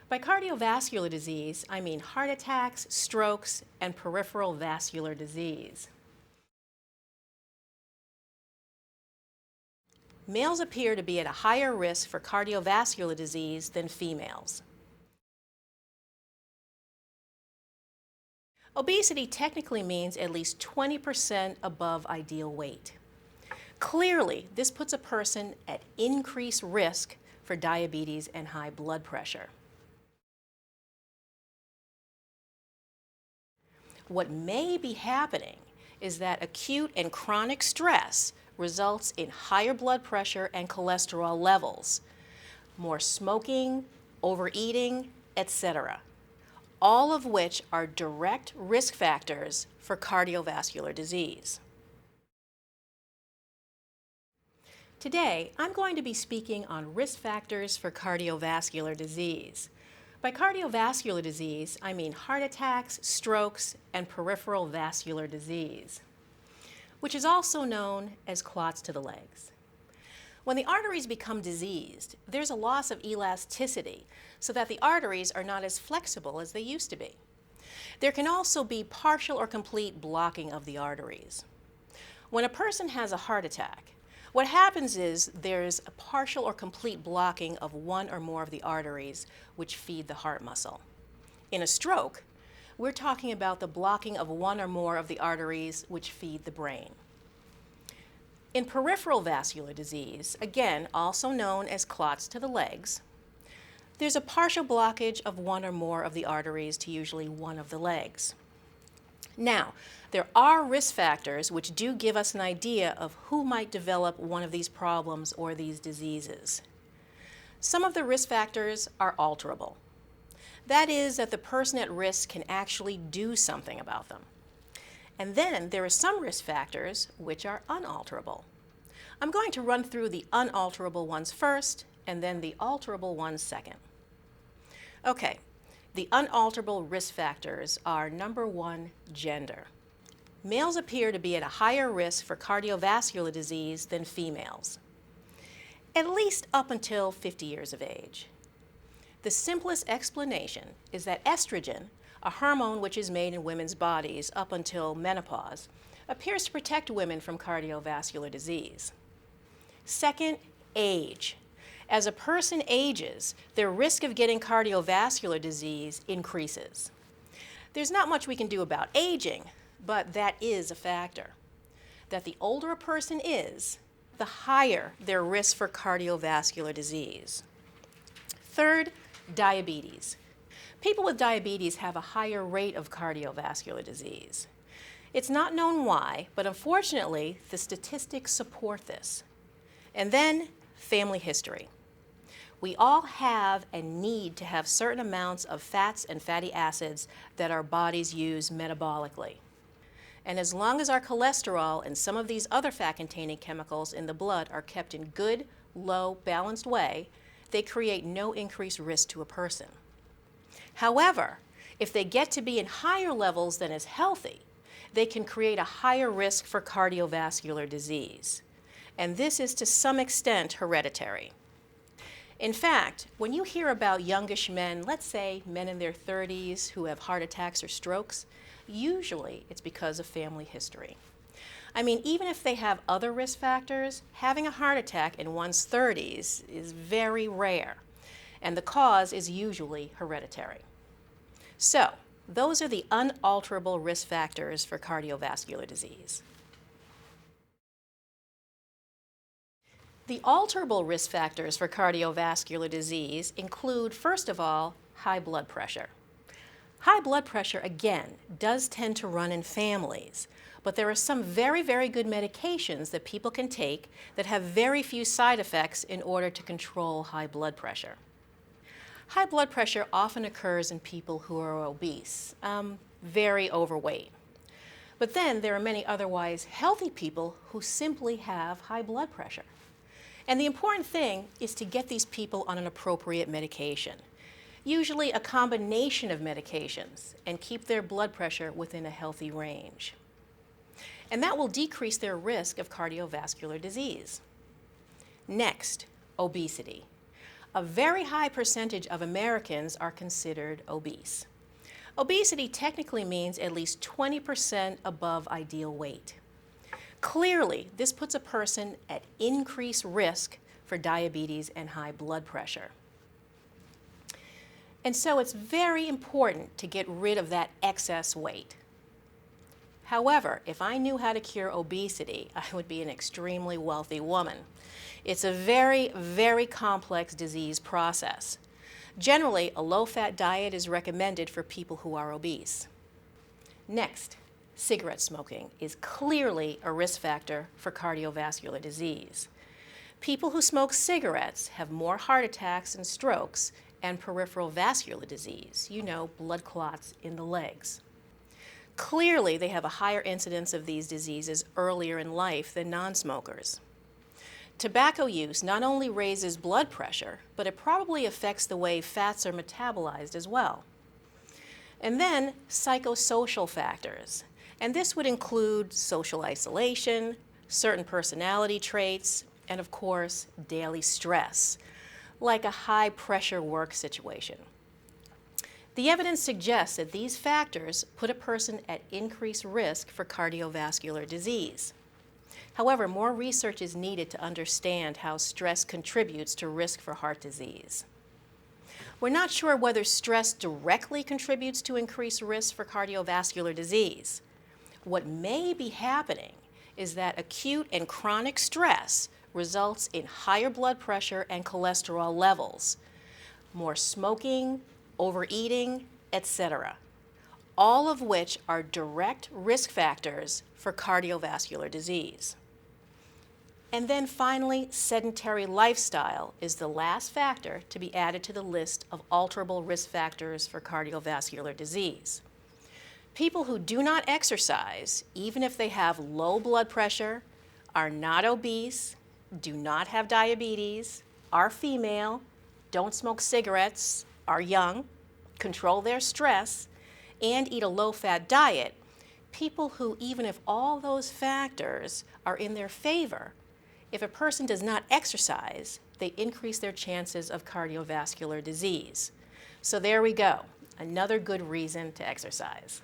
By cardiovascular disease, I mean heart attacks, strokes, and peripheral vascular disease. Males appear to be at a higher risk for cardiovascular disease than females. Obesity technically means at least 20% above ideal weight. Clearly, this puts a person at increased risk for diabetes and high blood pressure. What may be happening is that acute and chronic stress results in higher blood pressure and cholesterol levels, more smoking, overeating, etc., all of which are direct risk factors for cardiovascular disease. Today, I'm going to be speaking on risk factors for cardiovascular disease. By cardiovascular disease, I mean heart attacks, strokes, and peripheral vascular disease, which is also known as clots to the legs. When the arteries become diseased, there's a loss of elasticity so that the arteries are not as flexible as they used to be. There can also be partial or complete blocking of the arteries. When a person has a heart attack, what happens is there's a partial or complete blocking of one or more of the arteries which feed the heart muscle. In a stroke, we're talking about the blocking of one or more of the arteries which feed the brain. In peripheral vascular disease, again also known as clots to the legs, there's a partial blockage of one or more of the arteries to usually one of the legs. Now, there are risk factors which do give us an idea of who might develop one of these problems or these diseases. Some of the risk factors are alterable. That is, that the person at risk can actually do something about them. And then there are some risk factors which are unalterable. I'm going to run through the unalterable ones first and then the alterable ones second. Okay. The unalterable risk factors are number one, gender. Males appear to be at a higher risk for cardiovascular disease than females, at least up until 50 years of age. The simplest explanation is that estrogen, a hormone which is made in women's bodies up until menopause, appears to protect women from cardiovascular disease. Second, age. As a person ages, their risk of getting cardiovascular disease increases. There's not much we can do about aging, but that is a factor. That the older a person is, the higher their risk for cardiovascular disease. Third, diabetes. People with diabetes have a higher rate of cardiovascular disease. It's not known why, but unfortunately, the statistics support this. And then, family history. We all have and need to have certain amounts of fats and fatty acids that our bodies use metabolically. And as long as our cholesterol and some of these other fat-containing chemicals in the blood are kept in good, low, balanced way, they create no increased risk to a person. However, if they get to be in higher levels than is healthy, they can create a higher risk for cardiovascular disease. And this is to some extent hereditary. In fact, when you hear about youngish men, let's say men in their 30s who have heart attacks or strokes, usually it's because of family history. I mean, even if they have other risk factors, having a heart attack in one's 30s is very rare, and the cause is usually hereditary. So, those are the unalterable risk factors for cardiovascular disease. The alterable risk factors for cardiovascular disease include, first of all, high blood pressure. High blood pressure, again, does tend to run in families, but there are some very, very good medications that people can take that have very few side effects in order to control high blood pressure. High blood pressure often occurs in people who are obese, very overweight. But then there are many otherwise healthy people who simply have high blood pressure. And the important thing is to get these people on an appropriate medication, usually a combination of medications, and keep their blood pressure within a healthy range. And that will decrease their risk of cardiovascular disease. Next, obesity. a very high percentage of Americans are considered obese. Obesity technically means at least 20% above ideal weight. Clearly, this puts a person at increased risk for diabetes and high blood pressure. And so it's very important to get rid of that excess weight. However, if I knew how to cure obesity, I would be an extremely wealthy woman. It's a very, very complex disease process. Generally, a low-fat diet is recommended for people who are obese. Next, cigarette smoking is clearly a risk factor for cardiovascular disease. People who smoke cigarettes have more heart attacks and strokes and peripheral vascular disease, blood clots in the legs. Clearly, they have a higher incidence of these diseases earlier in life than non-smokers. Tobacco use not only raises blood pressure, but it probably affects the way fats are metabolized as well. And then psychosocial factors. And this would include social isolation, certain personality traits, and of course, daily stress, like a high-pressure work situation. The evidence suggests that these factors put a person at increased risk for cardiovascular disease. However, more research is needed to understand how stress contributes to risk for heart disease. We're not sure whether stress directly contributes to increased risk for cardiovascular disease. What may be happening is that acute and chronic stress results in higher blood pressure and cholesterol levels, more smoking, overeating, etc., all of which are direct risk factors for cardiovascular disease. And then finally, sedentary lifestyle is the last factor to be added to the list of alterable risk factors for cardiovascular disease. People who do not exercise, even if they have low blood pressure, are not obese, do not have diabetes, are female, don't smoke cigarettes, are young, control their stress, and eat a low-fat diet, people who, even if all those factors are in their favor, if a person does not exercise, they increase their chances of cardiovascular disease. So there we go, another good reason to exercise.